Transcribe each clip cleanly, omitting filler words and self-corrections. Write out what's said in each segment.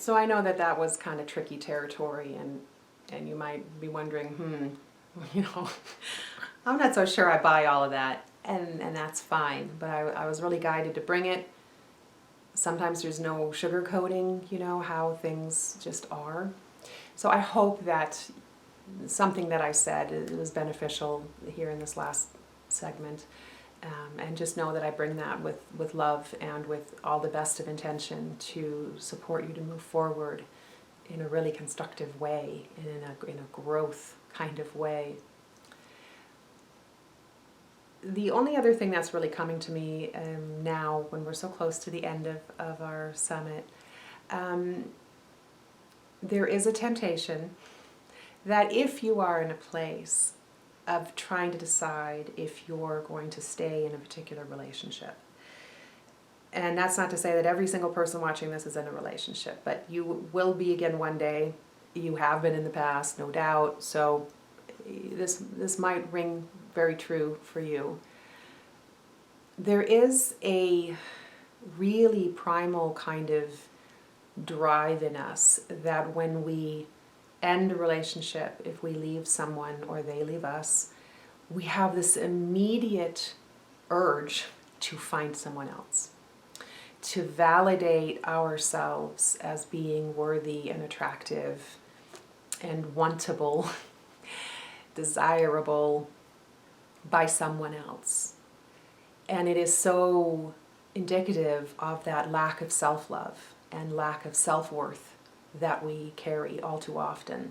So I know that that was kind of tricky territory, and you might be wondering, I'm not so sure I buy all of that, and that's fine. But I was really guided to bring it. Sometimes there's no sugarcoating, how things just are. So I hope that something that I said was beneficial here in this last segment. And just know that I bring that with love and with all the best of intention to support you to move forward in a really constructive way, in a growth kind of way. The only other thing that's really coming to me now, when we're so close to the end of our summit, there is a temptation that if you are in a place of trying to decide if you're going to stay in a particular relationship, and that's not to say that every single person watching this is in a relationship, but you will be again one day. You have been in the past, no doubt. So this might ring very true for you. There is a really primal kind of drive in us that when we end a relationship, if we leave someone or they leave us, we have this immediate urge to find someone else, to validate ourselves as being worthy and attractive and wantable, desirable by someone else. And it is so indicative of that lack of self-love and lack of self-worth that we carry all too often.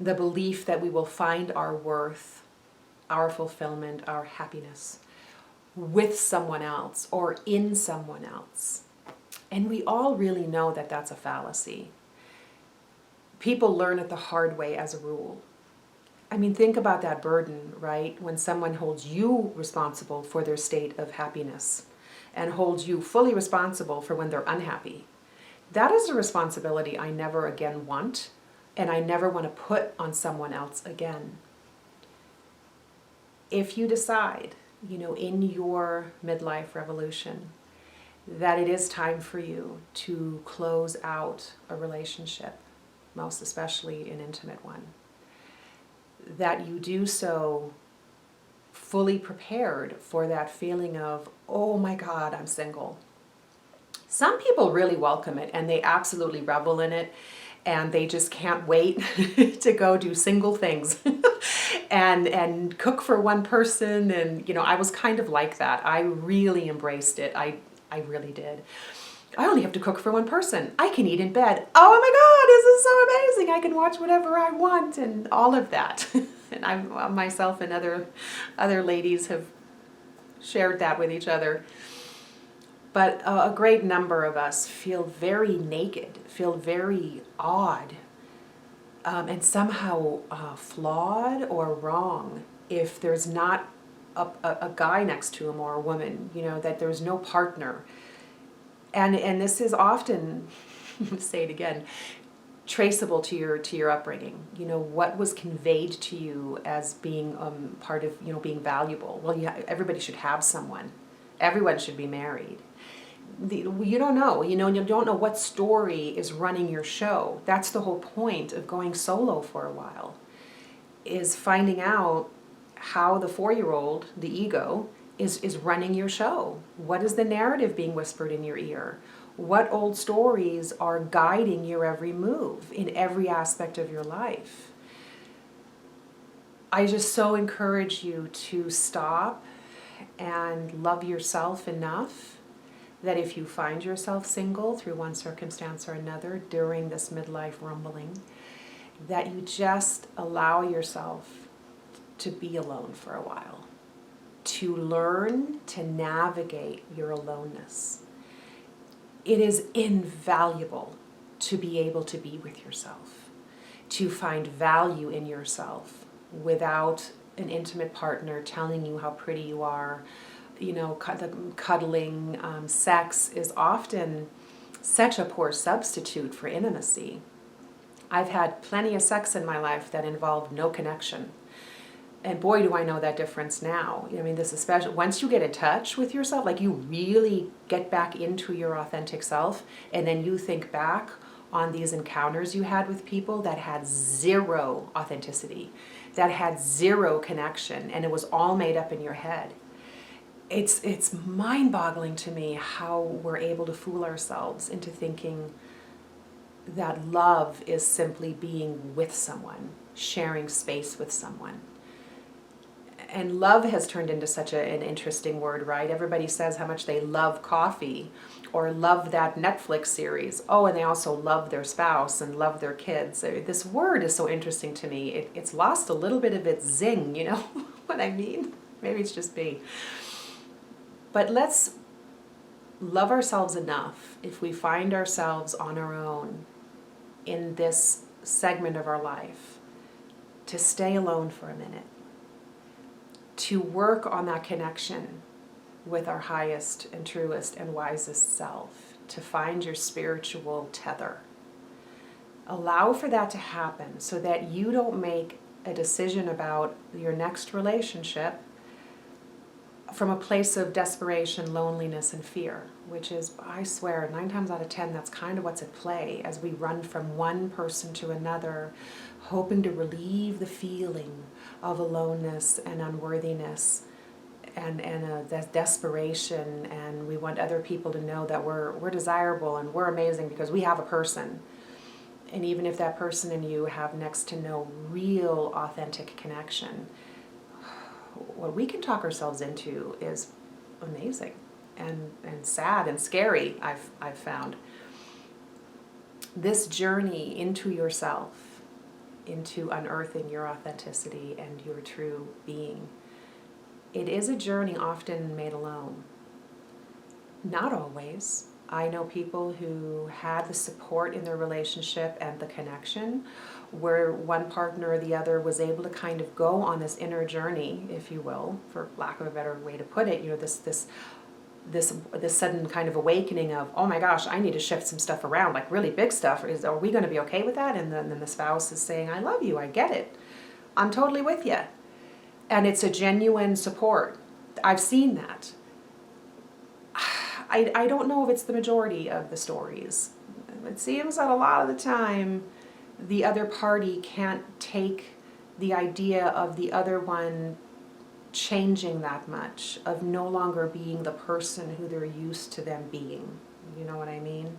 The belief that we will find our worth, our fulfillment, our happiness with someone else or in someone else. And we all really know that that's a fallacy. People learn it the hard way as a rule. I mean, think about that burden, right? When someone holds you responsible for their state of happiness and holds you fully responsible for when they're unhappy. That is a responsibility I never again want, and I never want to put on someone else again. If you decide, in your midlife revolution, that it is time for you to close out a relationship, most especially an intimate one, that you do so fully prepared for that feeling of, oh my God, I'm single. Some people really welcome it and they absolutely revel in it, and they just can't wait to go do single things and cook for one person. And I was kind of like that. I really embraced it. I really did. I only have to cook for one person. I can eat in bed. Oh my God, this is so amazing. I can watch whatever I want and all of that. And I myself and other ladies have shared that with each other. But a great number of us feel very naked, feel very odd, and somehow flawed or wrong if there's not a guy next to him or a woman, that there's no partner. And this is often, say it again, traceable to your upbringing. What was conveyed to you as being part of being valuable. Well, everybody should have someone. Everyone should be married. You don't know. You don't know what story is running your show. That's the whole point of going solo for a while, is finding out how the 4-year-old, the ego, is running your show. What is the narrative being whispered in your ear? What old stories are guiding your every move in every aspect of your life? I just so encourage you to stop and love yourself enough that if you find yourself single through one circumstance or another during this midlife rumbling, that you just allow yourself to be alone for a while, to learn to navigate your aloneness. It is invaluable to be able to be with yourself, to find value in yourself without an intimate partner telling you how pretty you are. The cuddling, sex is often such a poor substitute for intimacy. I've had plenty of sex in my life that involved no connection. And boy, do I know that difference now. I mean, this especially, once you get in touch with yourself, like you really get back into your authentic self, and then you think back on these encounters you had with people that had zero authenticity, that had zero connection, and it was all made up in your head. It's mind-boggling to me how we're able to fool ourselves into thinking that love is simply being with someone, sharing space with someone. And love has turned into such an interesting word, right? Everybody says how much they love coffee or love that Netflix series. Oh, and they also love their spouse and love their kids. This word is so interesting to me. It's lost a little bit of its zing, you know what I mean? Maybe it's just me. But let's love ourselves enough if we find ourselves on our own in this segment of our life to stay alone for a minute, to work on that connection with our highest and truest and wisest self, to find your spiritual tether. Allow for that to happen so that you don't make a decision about your next relationship from a place of desperation, loneliness, and fear, which is, I swear, 9 times out of 10, that's kind of what's at play as we run from one person to another, hoping to relieve the feeling of aloneness and unworthiness and that desperation, and we want other people to know that we're desirable and we're amazing because we have a person. And even if that person and you have next to no real authentic connection, what we can talk ourselves into is amazing and sad and scary, I've found. This journey into yourself, into unearthing your authenticity and your true being, it is a journey often made alone. Not always. I know people who had the support in their relationship and the connection where one partner or the other was able to kind of go on this inner journey, if you will, for lack of a better way to put it, you know, this sudden kind of awakening of, oh my gosh, I need to shift some stuff around, like really big stuff. Are we going to be okay with that? And then the spouse is saying, I love you, I get it. I'm totally with you. And it's a genuine support. I've seen that. I don't know if it's the majority of the stories. It seems that a lot of the time the other party can't take the idea of the other one changing that much, of no longer being the person who they're used to them being. You know what I mean?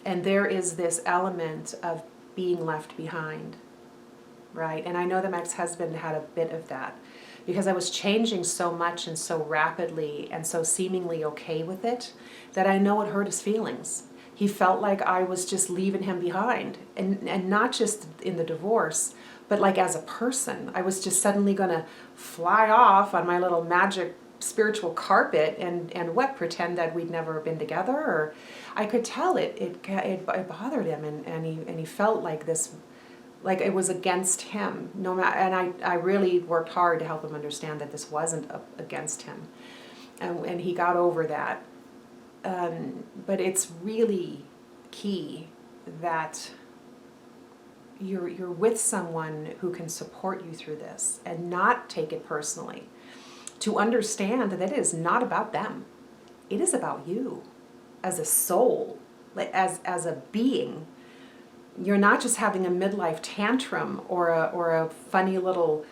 And there is this element of being left behind, right? And I know that my ex-husband had a bit of that, because I was changing so much and so rapidly and so seemingly okay with it that I know it hurt his feelings. He felt like I was just leaving him behind, and not just in the divorce, but like as a person. I was just suddenly going to fly off on my little magic spiritual carpet and what, pretend that we'd never been together? Or I could tell it bothered him, and he felt like this, like it was against him. No matter, and I really worked hard to help him understand that this wasn't against him, and he got over that. But it's really key that you're with someone who can support you through this and not take it personally. To understand that it is not about them. It is about you as a soul, as a being. You're not just having a midlife tantrum or a funny little,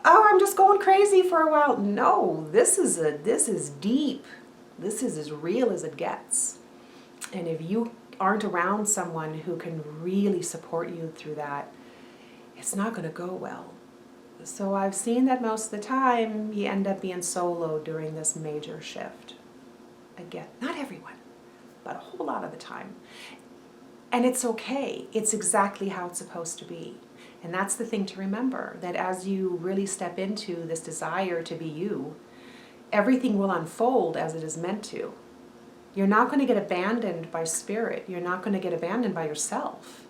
oh, I'm just going crazy for a while. No, this is deep. This is as real as it gets. And if you aren't around someone who can really support you through that, it's not going to go well. So I've seen that most of the time you end up being solo during this major shift. Again, not everyone, but a whole lot of the time. And it's okay. It's exactly how it's supposed to be. And that's the thing to remember, that as you really step into this desire to be you, everything will unfold as it is meant to. You're not going to get abandoned by spirit. You're not going to get abandoned by yourself.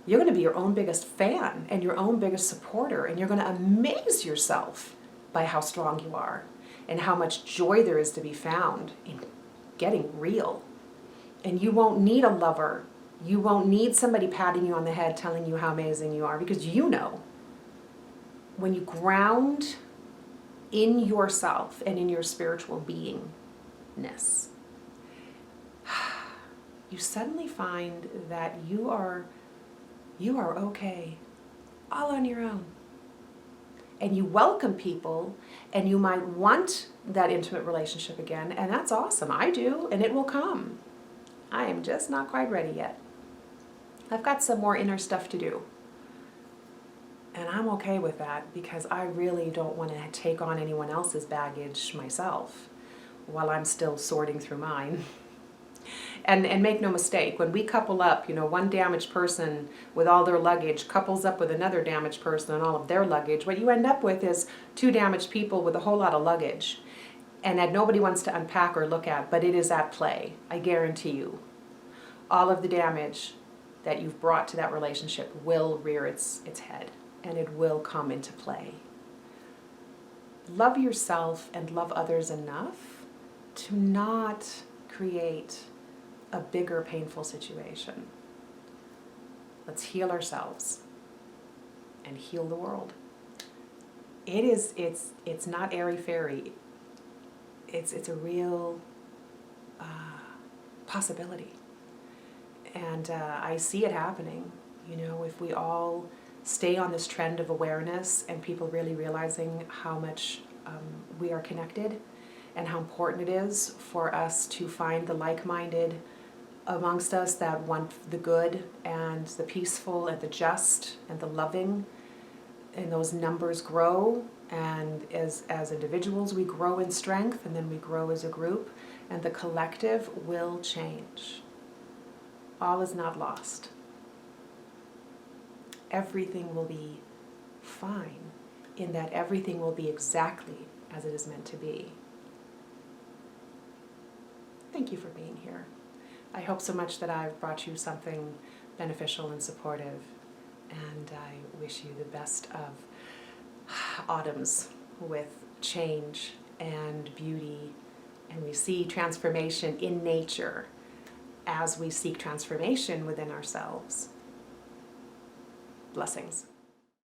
You're going to be your own biggest fan and your own biggest supporter, and you're going to amaze yourself by how strong you are and how much joy there is to be found in getting real. And you won't need a lover. You won't need somebody patting you on the head telling you how amazing you are, because you know. when you ground in yourself and in your spiritual beingness, you suddenly find that you are okay, all on your own. And you welcome people, and you might want that intimate relationship again, and that's awesome. I do, and it will come. I am just not quite ready yet. I've got some more inner stuff to do. And I'm okay with that, because I really don't want to take on anyone else's baggage myself while I'm still sorting through mine. And make no mistake, when we couple up, one damaged person with all their luggage couples up with another damaged person and all of their luggage, what you end up with is two damaged people with a whole lot of luggage, and that nobody wants to unpack or look at, but it is at play. I guarantee you. All of the damage that you've brought to that relationship will rear its head, and it will come into play. Love yourself and love others enough to not create a bigger painful situation. Let's heal ourselves and heal the world. It's not airy-fairy. It's a real possibility. And I see it happening. If we all stay on this trend of awareness and people really realizing how much we are connected and how important it is for us to find the like-minded amongst us that want the good and the peaceful and the just and the loving, and those numbers grow, and as individuals we grow in strength, and then we grow as a group, and the collective will change. All is not lost. Everything will be fine, in that everything will be exactly as it is meant to be. Thank you for being here. I hope so much that I've brought you something beneficial and supportive, and I wish you the best of autumns with change and beauty, and we see transformation in nature as we seek transformation within ourselves. Blessings.